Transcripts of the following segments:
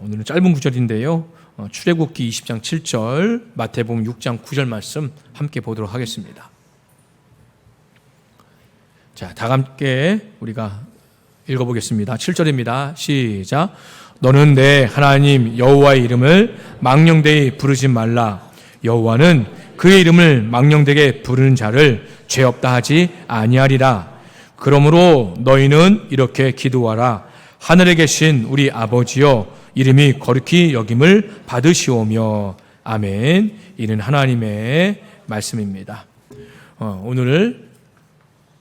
오늘은 짧은 구절인데요. 출애굽기 20장 7절, 마태복음 6장 9절 말씀 함께 보도록 하겠습니다. 자, 다 함께 우리가 읽어보겠습니다. 7절입니다. 시작. 너는 내 하나님 여호와의 이름을 망령되이 부르지 말라. 여호와는 그의 이름을 망령되게 부르는 자를 죄 없다 하지 아니하리라. 그러므로 너희는 이렇게 기도하라. 하늘에 계신 우리 아버지여, 이름이 거룩히 여김을 받으시오며. 아멘. 이는 하나님의 말씀입니다. 오늘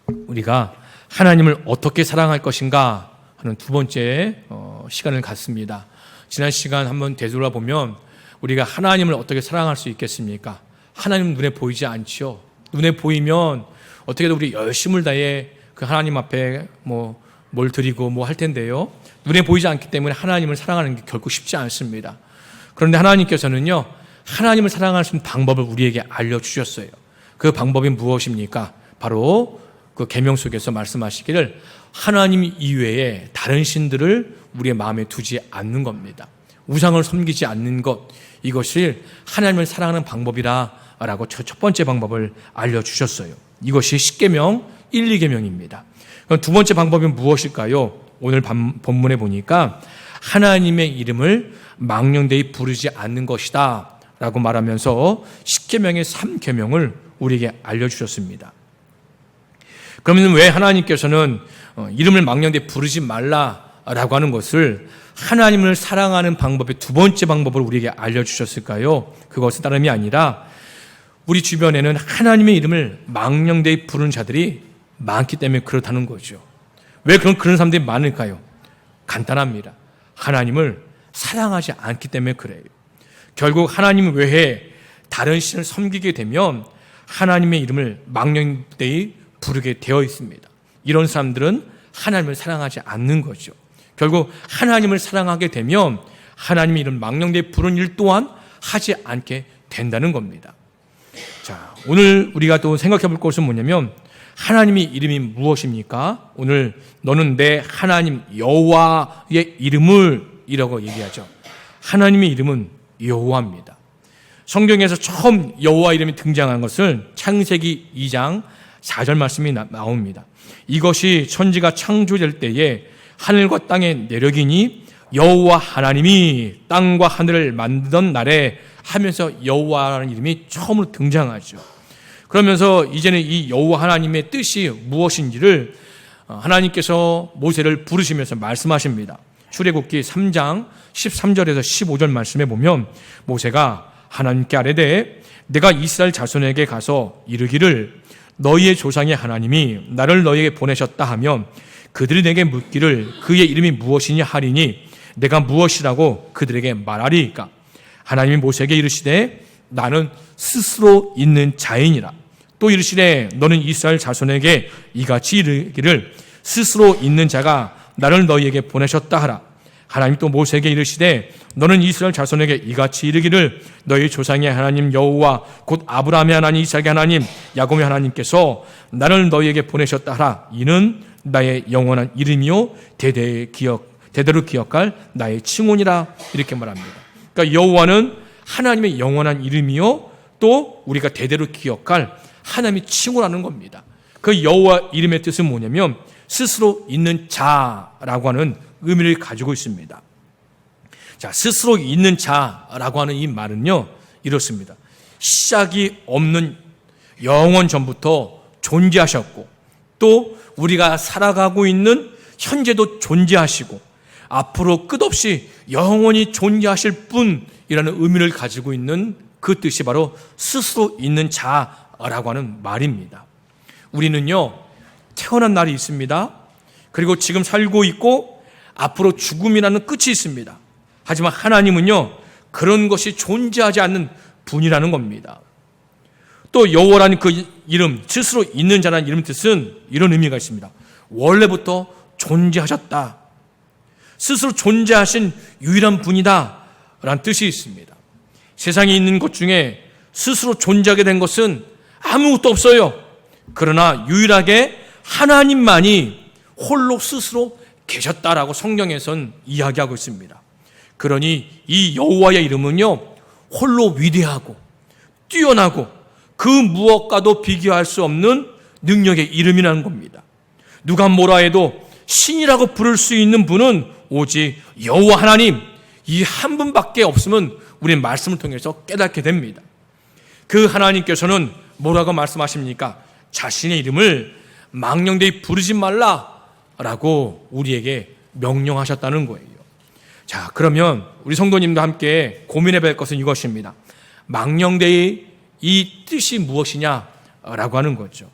우리가 하나님을 어떻게 사랑할 것인가 하는 두 번째 시간을 갖습니다. 지난 시간 한번 되돌아보면 우리가 하나님을 어떻게 사랑할 수 있겠습니까? 하나님은 눈에 보이지 않지요. 눈에 보이면 어떻게든 우리 열심을 다해 그 하나님 앞에 뭘 드리고 할 텐데요. 눈에 보이지 않기 때문에 하나님을 사랑하는 게 결코 쉽지 않습니다. 그런데 하나님께서는요, 하나님을 사랑할 수 있는 방법을 우리에게 알려주셨어요. 그 방법이 무엇입니까? 바로 그 계명 속에서 말씀하시기를 하나님 이외에 다른 신들을 우리의 마음에 두지 않는 겁니다. 우상을 섬기지 않는 것, 이것이 하나님을 사랑하는 방법이라고 첫 번째 방법을 알려주셨어요. 이것이 십계명 1, 2계명입니다. 그럼 두 번째 방법은 무엇일까요? 오늘 본문에 보니까 하나님의 이름을 망령되이 부르지 않는 것이다 라고 말하면서 십계명의 3계명을 우리에게 알려주셨습니다. 그러면 왜 하나님께서는 이름을 망령되이 부르지 말라라고 하는 것을 하나님을 사랑하는 방법의 두 번째 방법을 우리에게 알려주셨을까요? 그것은 다름이 아니라 우리 주변에는 하나님의 이름을 망령되이 부르는 자들이 많기 때문에 그렇다는 거죠. 왜 그런 사람들이 많을까요? 간단합니다. 하나님을 사랑하지 않기 때문에 그래요. 결국 하나님 외에 다른 신을 섬기게 되면 하나님의 이름을 망령되이 부르게 되어 있습니다. 이런 사람들은 하나님을 사랑하지 않는 거죠. 결국 하나님을 사랑하게 되면 하나님의 이름 망령되이 부르는 일 또한 하지 않게 된다는 겁니다. 자, 오늘 우리가 또 생각해 볼 것은 뭐냐면 하나님의 이름이 무엇입니까? 오늘 너는 내 하나님 여호와의 이름을 이라고 얘기하죠. 하나님의 이름은 여호와입니다. 성경에서 처음 여호와 이름이 등장한 것은 창세기 2장 4절 말씀이 나옵니다. 이것이 천지가 창조될 때에 하늘과 땅의 내력이니 여호와 하나님이 땅과 하늘을 만드던 날에 하면서 여호와라는 이름이 처음으로 등장하죠. 그러면서 이제는 이 여호와 하나님의 뜻이 무엇인지를 하나님께서 모세를 부르시면서 말씀하십니다. 출애굽기 3장 13절에서 15절 말씀에 보면 모세가 하나님께 아뢰되 내가 이스라엘 자손에게 가서 이르기를 너희의 조상의 하나님이 나를 너희에게 보내셨다 하면 그들이 내게 묻기를 그의 이름이 무엇이냐 하리니 내가 무엇이라고 그들에게 말하리이까. 하나님이 모세에게 이르시되 나는 스스로 있는 자이니라. 또 이르시되 너는 이스라엘 자손에게 이같이 이르기를 스스로 있는 자가 나를 너희에게 보내셨다 하라. 하나님 또 모세에게 이르시되 너는 이스라엘 자손에게 이같이 이르기를 너희 조상의 하나님 여호와 곧 아브라함의 하나님 이삭의 하나님 야곱의 하나님께서 나를 너희에게 보내셨다 하라. 이는 나의 영원한 이름이요 대대로 기억할 나의 칭혼이라. 이렇게 말합니다. 그러니까 여호와는 하나님의 영원한 이름이요 또 우리가 대대로 기억할 하나님이 칭호라는 겁니다. 그 여호와 이름의 뜻은 뭐냐면 스스로 있는 자라고 하는 의미를 가지고 있습니다. 자, 스스로 있는 자라고 하는 이 말은요 이렇습니다. 시작이 없는 영원 전부터 존재하셨고 또 우리가 살아가고 있는 현재도 존재하시고 앞으로 끝없이 영원히 존재하실 분이라는 의미를 가지고 있는 그 뜻이 바로 스스로 있는 자라고 하는 말입니다. 우리는요 태어난 날이 있습니다. 그리고 지금 살고 있고 앞으로 죽음이라는 끝이 있습니다. 하지만 하나님은요 그런 것이 존재하지 않는 분이라는 겁니다. 또 여호와라는 그 이름, 스스로 있는 자라는 이름 뜻은 이런 의미가 있습니다. 원래부터 존재하셨다. 스스로 존재하신 유일한 분이다 라는 뜻이 있습니다. 세상에 있는 것 중에 스스로 존재하게 된 것은 아무것도 없어요. 그러나 유일하게 하나님만이 홀로 스스로 계셨다라고 성경에선 이야기하고 있습니다. 그러니 이 여호와의 이름은요, 홀로 위대하고 뛰어나고 그 무엇과도 비교할 수 없는 능력의 이름이라는 겁니다. 누가 뭐라 해도 신이라고 부를 수 있는 분은 오직 여호와 하나님, 이 한 분밖에 없으면 우리는 말씀을 통해서 깨닫게 됩니다. 그 하나님께서는 뭐라고 말씀하십니까? 자신의 이름을 망령되이 부르지 말라라고 우리에게 명령하셨다는 거예요. 자, 그러면 우리 성도님도 함께 고민해 볼 것은 이것입니다. 망령되이 이 뜻이 무엇이냐라고 하는 거죠.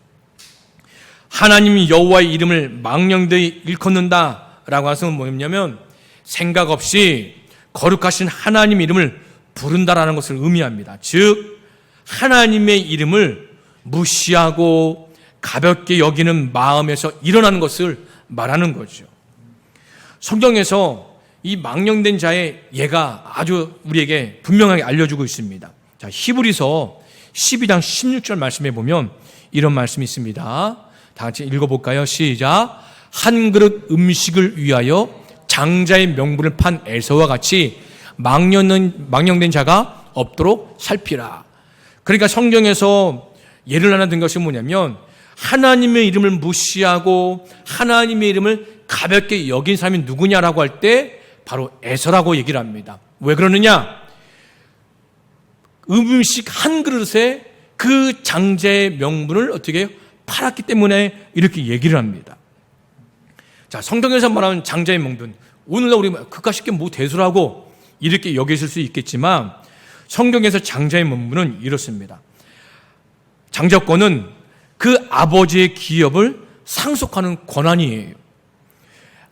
하나님이 여호와의 이름을 망령되이 일컫는다라고 하는 것은 뭐냐면 생각 없이 거룩하신 하나님 이름을 부른다라는 것을 의미합니다. 즉 하나님의 이름을 무시하고 가볍게 여기는 마음에서 일어나는 것을 말하는 거죠. 성경에서 이 망령된 자의 예가 아주 우리에게 분명하게 알려주고 있습니다. 자, 히브리서 12장 16절 말씀에 보면 이런 말씀이 있습니다. 다 같이 읽어볼까요? 시작. 한 그릇 음식을 위하여 장자의 명분을 판 에서와 같이 망령된 자가 없도록 살피라. 그러니까 성경에서 예를 하나 든 것이 뭐냐면 하나님의 이름을 무시하고 하나님의 이름을 가볍게 여긴 사람이 누구냐라고 할 때 바로 에서라고 얘기를 합니다. 왜 그러느냐? 음식 한 그릇에 그 장자의 명분을 어떻게 해요? 팔았기 때문에 이렇게 얘기를 합니다. 자, 성경에서 말하는 장자의 명분, 오늘날 우리 그까 쉽게 뭐 대수라고 이렇게 여기실 수 있겠지만 성경에서 장자의 명분은 이렇습니다. 장자권은 그 아버지의 기업을 상속하는 권한이에요.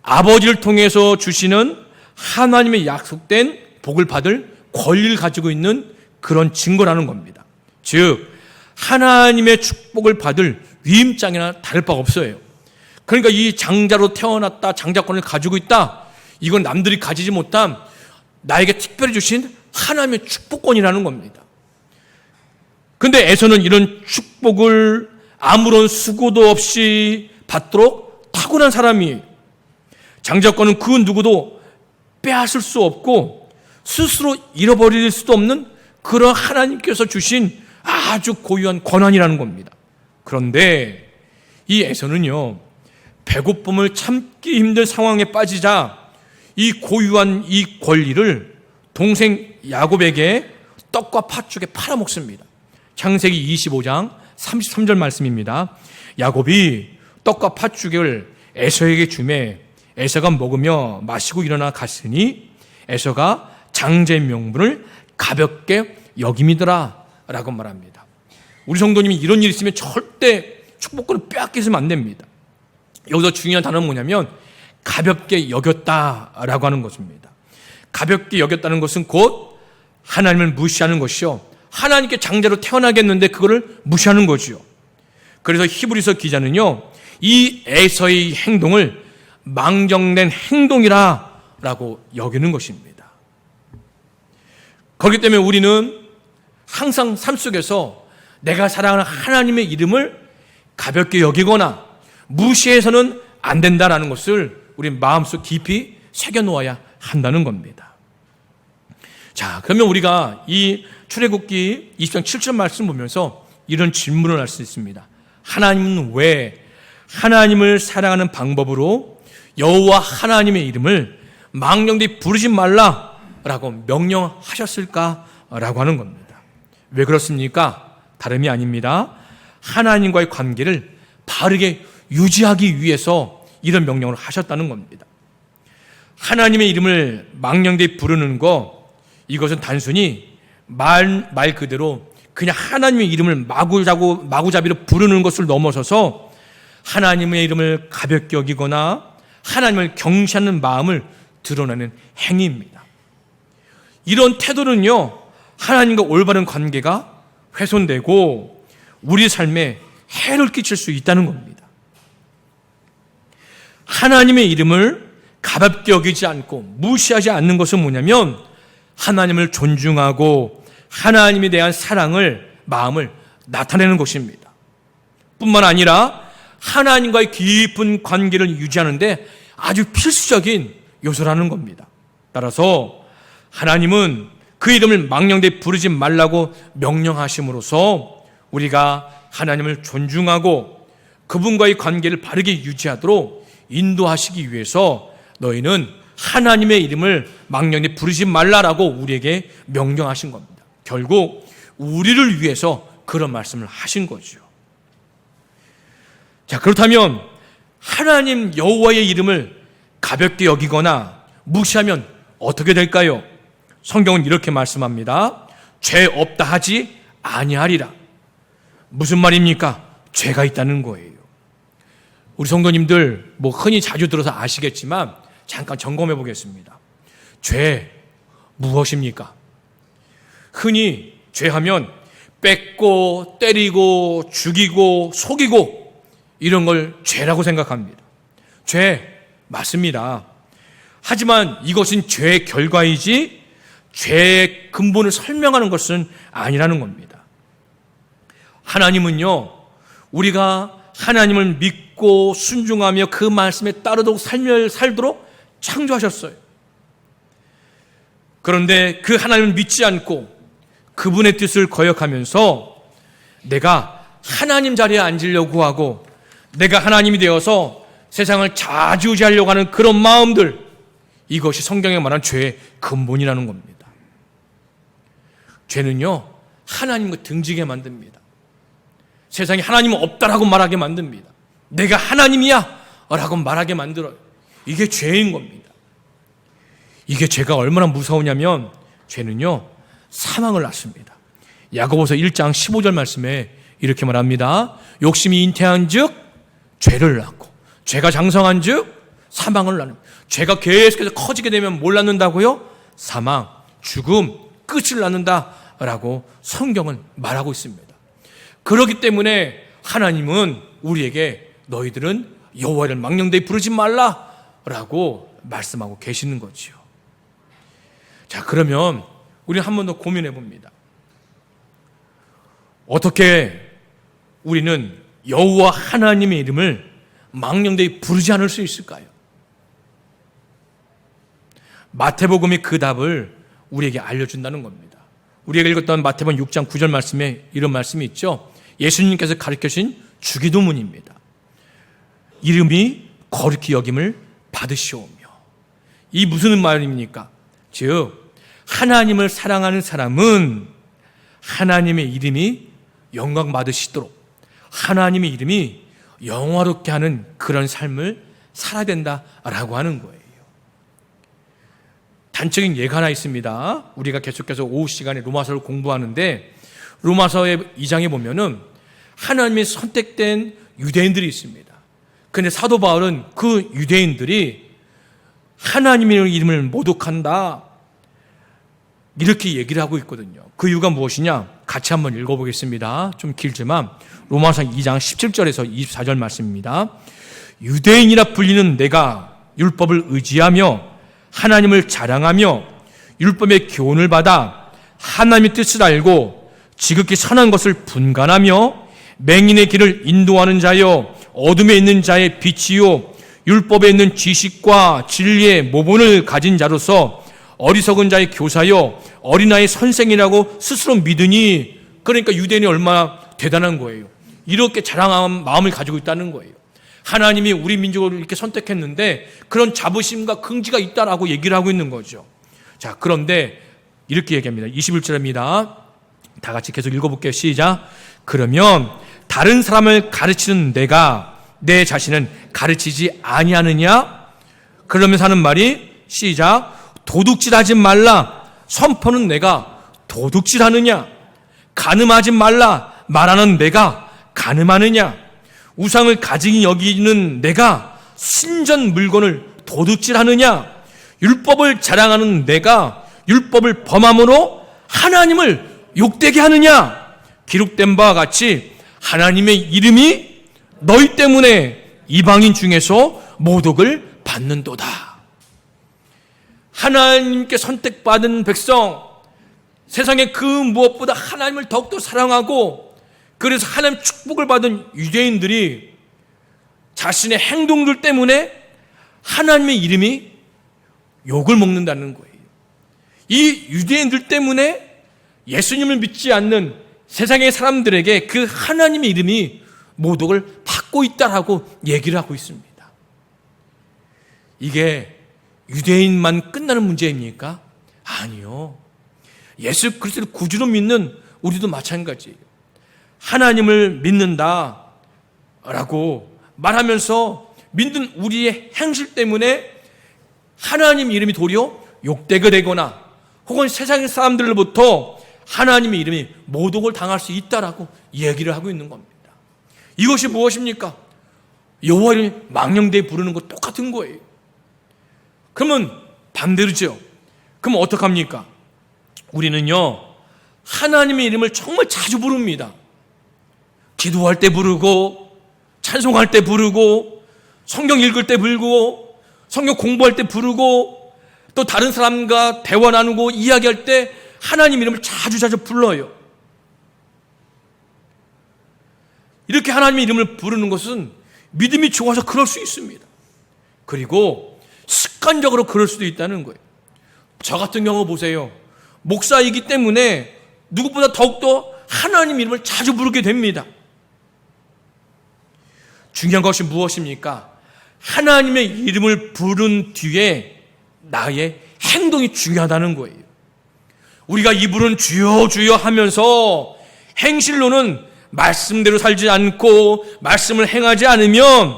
아버지를 통해서 주시는 하나님의 약속된 복을 받을 권리를 가지고 있는 그런 증거라는 겁니다. 즉 하나님의 축복을 받을 위임장이나 다를 바가 없어요. 그러니까 이 장자로 태어났다, 장자권을 가지고 있다, 이건 남들이 가지지 못한 나에게 특별히 주신 하나님의 축복권이라는 겁니다. 근데 에서는 이런 축복을 아무런 수고도 없이 받도록 타고난 사람이에요. 장자권은 그 누구도 빼앗을 수 없고 스스로 잃어버릴 수도 없는 그런 하나님께서 주신 아주 고유한 권한이라는 겁니다. 그런데 이 에서는요, 배고픔을 참기 힘든 상황에 빠지자 이 고유한 이 권리를 동생 야곱에게 떡과 팥죽에 팔아먹습니다. 창세기 25장 33절 말씀입니다. 야곱이 떡과 팥죽을 에서에게 주매 에서가 먹으며 마시고 일어나 갔으니 에서가 장자의 명분을 가볍게 여김이더라 라고 말합니다. 우리 성도님이 이런 일이 있으면 절대 축복권을 빼앗기면 안 됩니다. 여기서 중요한 단어는 뭐냐면 가볍게 여겼다라고 하는 것입니다. 가볍게 여겼다는 것은 곧 하나님을 무시하는 것이요, 하나님께 장자로 태어나겠는데 그거를 무시하는 거지요. 그래서 히브리서 기자는요, 이 에서의 행동을 망령된 행동이라고 여기는 것입니다. 그렇기 때문에 우리는 항상 삶 속에서 내가 사랑하는 하나님의 이름을 가볍게 여기거나 무시해서는 안 된다는 것을 우리 마음속 깊이 새겨놓아야 한다는 겁니다. 자, 그러면 우리가 이 출애굽기 20장 7절 말씀 보면서 이런 질문을 할 수 있습니다. 하나님은 왜 하나님을 사랑하는 방법으로 여호와 하나님의 이름을 망령되이 부르지 말라라고 명령하셨을까라고 하는 겁니다. 왜 그렇습니까? 다름이 아닙니다. 하나님과의 관계를 바르게 유지하기 위해서 이런 명령을 하셨다는 겁니다. 하나님의 이름을 망령되이 부르는 거, 이것은 단순히 말 그대로 그냥 하나님의 이름을 마구잡이로 부르는 것을 넘어서서 하나님의 이름을 가볍게 여기거나 하나님을 경시하는 마음을 드러내는 행위입니다. 이런 태도는요, 하나님과 올바른 관계가 훼손되고 우리 삶에 해를 끼칠 수 있다는 겁니다. 하나님의 이름을 가볍게 여기지 않고 무시하지 않는 것은 뭐냐면 하나님을 존중하고 하나님에 대한 마음을 나타내는 것입니다. 뿐만 아니라 하나님과의 깊은 관계를 유지하는데 아주 필수적인 요소라는 겁니다. 따라서 하나님은 그 이름을 망령되이 부르지 말라고 명령하심으로써 우리가 하나님을 존중하고 그분과의 관계를 바르게 유지하도록 인도하시기 위해서 너희는 하나님의 이름을 망령되이 부르지 말라라고 우리에게 명령하신 겁니다. 결국 우리를 위해서 그런 말씀을 하신 거죠. 자, 그렇다면 하나님 여호와의 이름을 가볍게 여기거나 무시하면 어떻게 될까요? 성경은 이렇게 말씀합니다. 죄 없다 하지 아니하리라. 무슨 말입니까? 죄가 있다는 거예요. 우리 성도님들 흔히 자주 들어서 아시겠지만 잠깐 점검해 보겠습니다. 죄 무엇입니까? 흔히 죄하면 뺏고 때리고 죽이고 속이고 이런 걸 죄라고 생각합니다. 죄 맞습니다. 하지만 이것은 죄의 결과이지 죄의 근본을 설명하는 것은 아니라는 겁니다. 하나님은요, 우리가 하나님을 믿고 순종하며 그 말씀에 따르도록 살도록 창조하셨어요. 그런데 그 하나님을 믿지 않고 그분의 뜻을 거역하면서 내가 하나님 자리에 앉으려고 하고 내가 하나님이 되어서 세상을 좌지우지하려고 하는 그런 마음들, 이것이 성경에 말하는 죄의 근본이라는 겁니다. 죄는요, 하나님과 등지게 만듭니다. 세상에 하나님은 없다라고 말하게 만듭니다. 내가 하나님이야 라고 말하게 만들어요. 이게 죄인 겁니다. 이게 죄가 얼마나 무서우냐면 죄는요, 사망을 낳습니다. 야고보서 1장 15절 말씀에 이렇게 말합니다. 욕심이 잉태한 즉 죄를 낳고 죄가 장성한 즉 사망을 낳는, 죄가 계속해서 커지게 되면 뭘 낳는다고요? 사망, 죽음, 끝을 낳는다라고 성경은 말하고 있습니다. 그렇기 때문에 하나님은 우리에게 너희들은 여호와를 망령되이 부르지 말라라고 말씀하고 계시는 거지요. 자, 그러면 우리는 한 번 더 고민해 봅니다. 어떻게 우리는 여호와 하나님의 이름을 망령되이 부르지 않을 수 있을까요? 마태복음이 그 답을 우리에게 알려준다는 겁니다. 우리가 읽었던 마태복음 6장 9절 말씀에 이런 말씀이 있죠. 예수님께서 가르쳐주신 주기도문입니다. 이름이 거룩히 여김을 받으시오며. 이 무슨 말입니까? 즉 하나님을 사랑하는 사람은 하나님의 이름이 영광 받으시도록 하나님의 이름이 영화롭게 하는 그런 삶을 살아야 된다라고 하는 거예요. 단적인 예가 하나 있습니다. 우리가 계속해서 오후 시간에 로마서를 공부하는데 로마서의 2장에 보면은 하나님의 선택된 유대인들이 있습니다. 그런데 사도 바울은 그 유대인들이 하나님의 이름을 모독한다 이렇게 얘기를 하고 있거든요. 그 이유가 무엇이냐? 같이 한번 읽어보겠습니다. 좀 길지만 로마서 2장 17절에서 24절 말씀입니다. 유대인이라 불리는 내가 율법을 의지하며 하나님을 자랑하며 율법의 교훈을 받아 하나님의 뜻을 알고 지극히 선한 것을 분간하며 맹인의 길을 인도하는 자여 어둠에 있는 자의 빛이요 율법에 있는 지식과 진리의 모본을 가진 자로서 어리석은 자의 교사여 어린아이의 선생이라고 스스로 믿으니, 그러니까 유대인이 얼마나 대단한 거예요. 이렇게 자랑한 마음을 가지고 있다는 거예요. 하나님이 우리 민족을 이렇게 선택했는데 그런 자부심과 긍지가 있다라고 얘기를 하고 있는 거죠. 자, 그런데 이렇게 얘기합니다. 21절입니다. 다 같이 계속 읽어볼게요. 시작. 그러면 다른 사람을 가르치는 내가 내 자신은 가르치지 아니하느냐? 그러면서 하는 말이 시작. 도둑질하지 말라. 선포는 내가 도둑질하느냐? 간음하지 말라. 말하는 내가 간음하느냐? 우상을 가증히 여기는 내가 신전 물건을 도둑질하느냐? 율법을 자랑하는 내가 율법을 범함으로 하나님을 욕되게 하느냐? 기록된 바와 같이 하나님의 이름이 너희 때문에 이방인 중에서 모독을 받는도다. 하나님께 선택받은 백성, 세상에 그 무엇보다 하나님을 더욱더 사랑하고 그래서 하나님 축복을 받은 유대인들이 자신의 행동들 때문에 하나님의 이름이 욕을 먹는다는 거예요. 이 유대인들 때문에 예수님을 믿지 않는 세상의 사람들에게 그 하나님의 이름이 모독을 받고 있다라고 얘기를 하고 있습니다. 이게 유대인만 끝나는 문제입니까? 아니요. 예수 그리스도를 구주로 믿는 우리도 마찬가지예요. 하나님을 믿는다라고 말하면서 믿는 우리의 행실 때문에 하나님 이름이 도리어 욕되게 되거나 혹은 세상의 사람들로부터 하나님의 이름이 모독을 당할 수 있다라고 얘기를 하고 있는 겁니다. 이것이 무엇입니까? 여호와 이름이 망령되이 부르는 것 똑같은 거예요. 그러면 반대로죠. 그럼 어떡합니까? 우리는요, 하나님의 이름을 정말 자주 부릅니다. 기도할 때 부르고, 찬송할 때 부르고, 성경 읽을 때 부르고, 성경 공부할 때 부르고, 또 다른 사람과 대화 나누고 이야기할 때 하나님 이름을 자주 불러요. 이렇게 하나님의 이름을 부르는 것은 믿음이 좋아서 그럴 수 있습니다. 그리고 습관적으로 그럴 수도 있다는 거예요. 저 같은 경우 보세요. 목사이기 때문에 누구보다 더욱더 하나님 이름을 자주 부르게 됩니다. 중요한 것이 무엇입니까? 하나님의 이름을 부른 뒤에 나의 행동이 중요하다는 거예요. 우리가 입으로는 주여 주여 하면서 행실로는 말씀대로 살지 않고 말씀을 행하지 않으면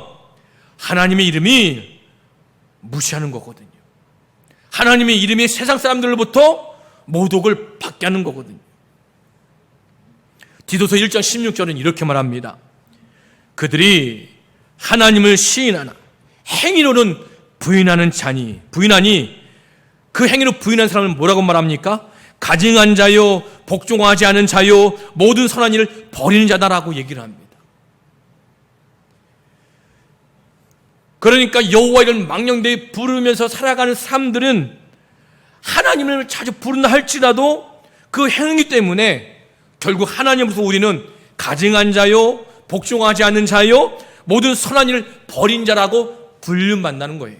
하나님의 이름이 무시하는 거거든요. 하나님의 이름이 세상 사람들로부터 모독을 받게 하는 거거든요. 디도서 1장 16절은 이렇게 말합니다. 그들이 하나님을 시인하나 행위로는 부인하니 그 행위로 부인한 사람은 뭐라고 말합니까? 가증한 자요, 복종하지 않은 자요, 모든 선한 일을 버리는 자다라고 얘기를 합니다. 그러니까 여호와를 망령되이 부르면서 살아가는 사람들은 하나님을 자주 부른다 할지라도 그 행위 때문에 결국 하나님으로서 우리는 가증한 자요, 복종하지 않는 자요, 모든 선한 일을 버린 자라고 분류받는다는 거예요.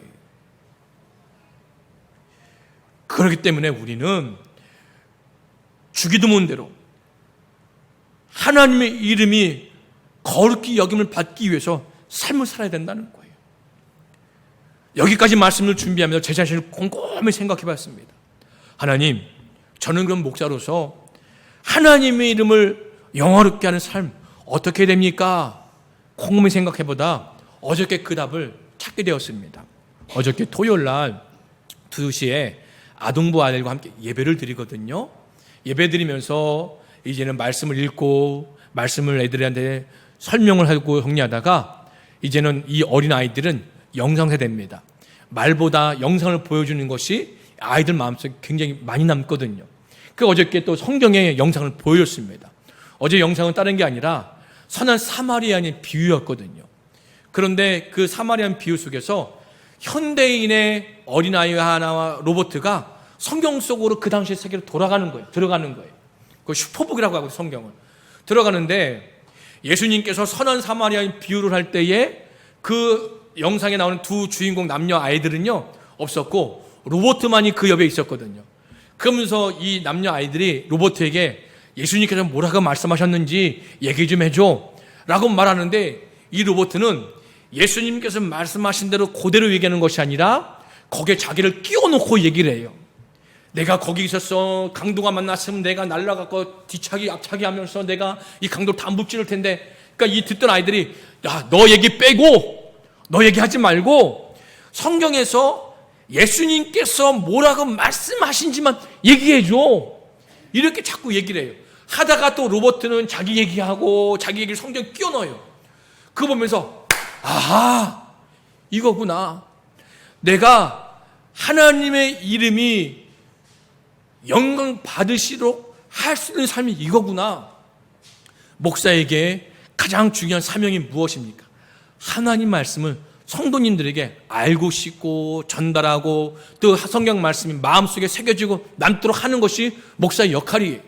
그렇기 때문에 우리는 주기도문대로 하나님의 이름이 거룩히 여김을 받기 위해서 삶을 살아야 된다는 거예요. 여기까지 말씀을 준비하면서 제 자신을 곰곰이 생각해 봤습니다. 하나님, 저는 그럼 목사로서 하나님의 이름을 영화롭게 하는 삶 어떻게 됩니까? 곰곰이 생각해보다 어저께 그 답을 찾게 되었습니다. 어저께 토요일 날 2시에 아동부 아이들과 함께 예배를 드리거든요. 예배 드리면서 이제는 말씀을 읽고 말씀을 애들한테 설명을 하고 정리하다가 이제는 이 어린 아이들은 영상 세대입니다. 말보다 영상을 보여주는 것이 아이들 마음속에 굉장히 많이 남거든요. 그 어저께 또 성경의 영상을 보여줬습니다. 어제 영상은 다른 게 아니라 선한 사마리아인의 비유였거든요. 그런데 그 사마리아인 비유 속에서 현대인의 어린아이 하나와 로봇가 성경 속으로 그 당시 세계로 들어가는 거예요. 그 슈퍼북이라고 하고 성경을 들어가는데 예수님께서 선한 사마리아인 비유를 할 때에 그 영상에 나오는 두 주인공 남녀 아이들은요 없었고 로봇만이 그 옆에 있었거든요. 그러면서 이 남녀 아이들이 로봇에게 예수님께서 뭐라고 말씀하셨는지 얘기 좀 해줘 라고 말하는데 이 로봇은 예수님께서 말씀하신 대로 그대로 얘기하는 것이 아니라 거기에 자기를 끼워놓고 얘기를 해요. 내가 거기 있었어. 강도가 만났으면 내가 날아가고 뒤차기 앞차기 하면서 내가 이 강도를 다 묵찌를 텐데. 그러니까 이 듣던 아이들이 야, 너 얘기 빼고 너 얘기하지 말고 성경에서 예수님께서 뭐라고 말씀하신지만 얘기해줘. 이렇게 자꾸 얘기를 해요. 하다가 또 로봇은 자기 얘기하고 자기 얘기를 성경에 끼워 넣어요. 그거 보면서 아하, 이거구나. 내가 하나님의 이름이 영광 받으시도록 할 수 있는 삶이 이거구나. 목사에게 가장 중요한 사명이 무엇입니까? 하나님 말씀을 성도님들에게 알고 싶고 전달하고 또 성경 말씀이 마음속에 새겨지고 남도록 하는 것이 목사의 역할이에요.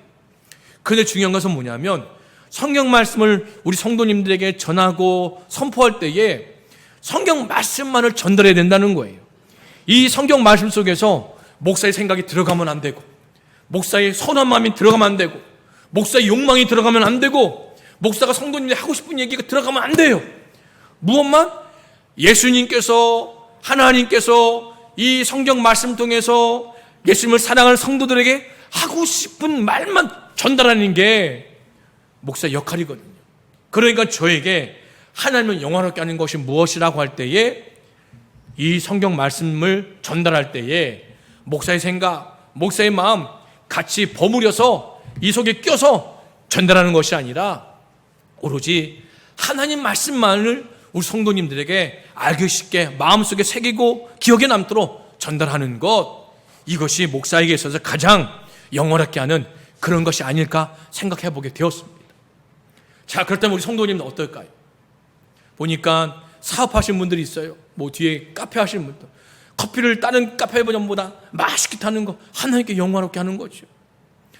그런데 중요한 것은 뭐냐면 성경 말씀을 우리 성도님들에게 전하고 선포할 때에 성경 말씀만을 전달해야 된다는 거예요. 이 성경 말씀 속에서 목사의 생각이 들어가면 안 되고, 목사의 선한 마음이 들어가면 안 되고, 목사의 욕망이 들어가면 안 되고, 목사가 성도님들이 하고 싶은 얘기가 들어가면 안 돼요. 무엇만? 예수님께서, 하나님께서 이 성경 말씀 통해서 예수님을 사랑하는 성도들에게 하고 싶은 말만 전달하는 게 목사의 역할이거든요. 그러니까 저에게 하나님을 영화롭게 하는 것이 무엇이라고 할 때에, 이 성경 말씀을 전달할 때에 목사의 생각, 목사의 마음 같이 버무려서 이 속에 껴서 전달하는 것이 아니라 오로지 하나님 말씀만을 우리 성도님들에게 알기 쉽게 마음속에 새기고 기억에 남도록 전달하는 것, 이것이 목사에게 있어서 가장 영원하게 하는 그런 것이 아닐까 생각해 보게 되었습니다. 자, 그렇다면 우리 성도님은 어떨까요? 보니까 사업하시는 분들이 있어요. 뭐 뒤에 카페 하시는 분들, 커피를 다른 카페보다 맛있게 타는 거, 하나님께 영광롭게 하는 거죠.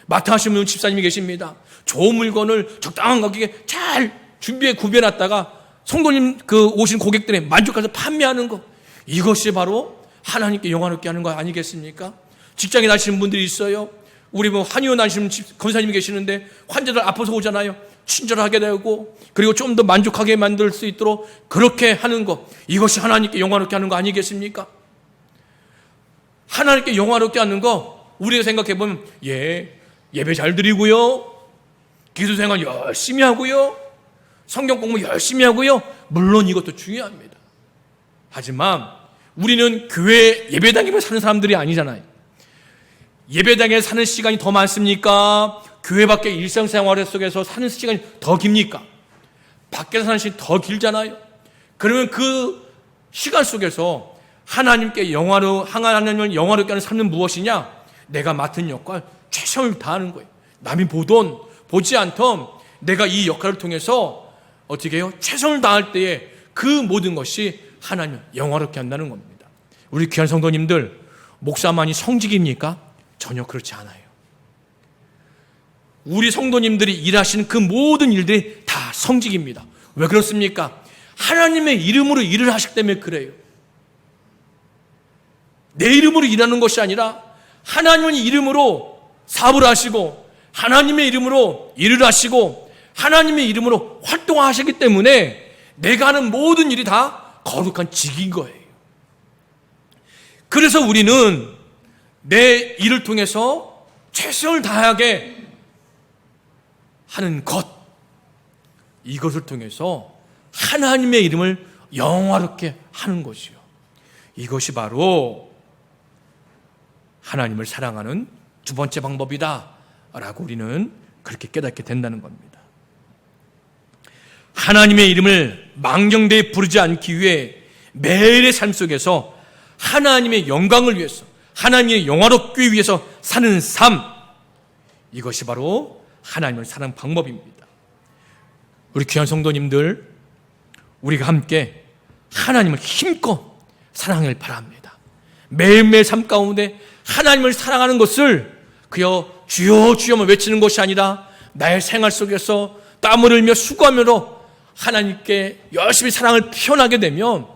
마트 하시는 분 집사님이 계십니다. 좋은 물건을 적당한 가격에 잘 준비해 구비해놨다가 성도님 오신 고객들의 만족해서 판매하는 거, 이것이 바로 하나님께 영광롭게 하는 거 아니겠습니까? 직장에 다니시는 분들이 있어요. 우리 한의원 다니시는 권사님이 계시는데 환자들 아파서 오잖아요. 친절하게 되고, 그리고 좀 더 만족하게 만들 수 있도록 그렇게 하는 것, 이것이 하나님께 영광롭게 하는 거 아니겠습니까? 하나님께 영광롭게 하는 거, 우리가 생각해 보면 예배 잘 드리고요, 기도생활 열심히 하고요, 성경 공부 열심히 하고요. 물론 이것도 중요합니다. 하지만 우리는 교회 예배당에만 사는 사람들이 아니잖아요. 예배당에 사는 시간이 더 많습니까? 교회 밖의 일상생활 속에서 사는 시간이 더 깁니까? 밖에서 사는 시간이 더 길잖아요. 그러면 그 시간 속에서 하나님을 영화롭게 하는 삶은 무엇이냐? 내가 맡은 역할 최선을 다하는 거예요. 남이 보던 보지 않던 내가 이 역할을 통해서 어떻게 해요? 최선을 다할 때에 그 모든 것이 하나님을 영화롭게 한다는 겁니다. 우리 귀한 성도님들, 목사만이 성직입니까? 전혀 그렇지 않아요. 우리 성도님들이 일하시는 그 모든 일들이 다 성직입니다. 왜 그렇습니까? 하나님의 이름으로 일을 하시기 때문에 그래요. 내 이름으로 일하는 것이 아니라 하나님의 이름으로 사업을 하시고, 하나님의 이름으로 일을 하시고, 하나님의 이름으로 활동하시기 때문에 내가 하는 모든 일이 다 거룩한 직인 거예요. 그래서 우리는 내 일을 통해서 최선을 다하게 하는 것, 이것을 통해서 하나님의 이름을 영화롭게 하는 것이요, 이것이 바로 하나님을 사랑하는 두 번째 방법이다 라고 우리는 그렇게 깨닫게 된다는 겁니다. 하나님의 이름을 망령되이 부르지 않기 위해 매일의 삶 속에서 하나님의 영광을 위해서, 하나님의 영화롭기 위해서 사는 삶, 이것이 바로 하나님을 사랑하는 방법입니다. 우리 귀한 성도님들, 우리가 함께 하나님을 힘껏 사랑하길 바랍니다. 매일매일 삶 가운데 하나님을 사랑하는 것을 그여 주여 주여만 외치는 것이 아니라 나의 생활 속에서 땀을 흘며 수고하며 하나님께 열심히 사랑을 표현하게 되면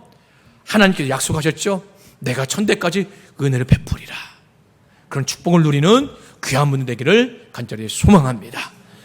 하나님께서 약속하셨죠. 내가 천대까지 은혜를 베푸리라. 그런 축복을 누리는 귀한 분들 되기를 간절히 소망합니다.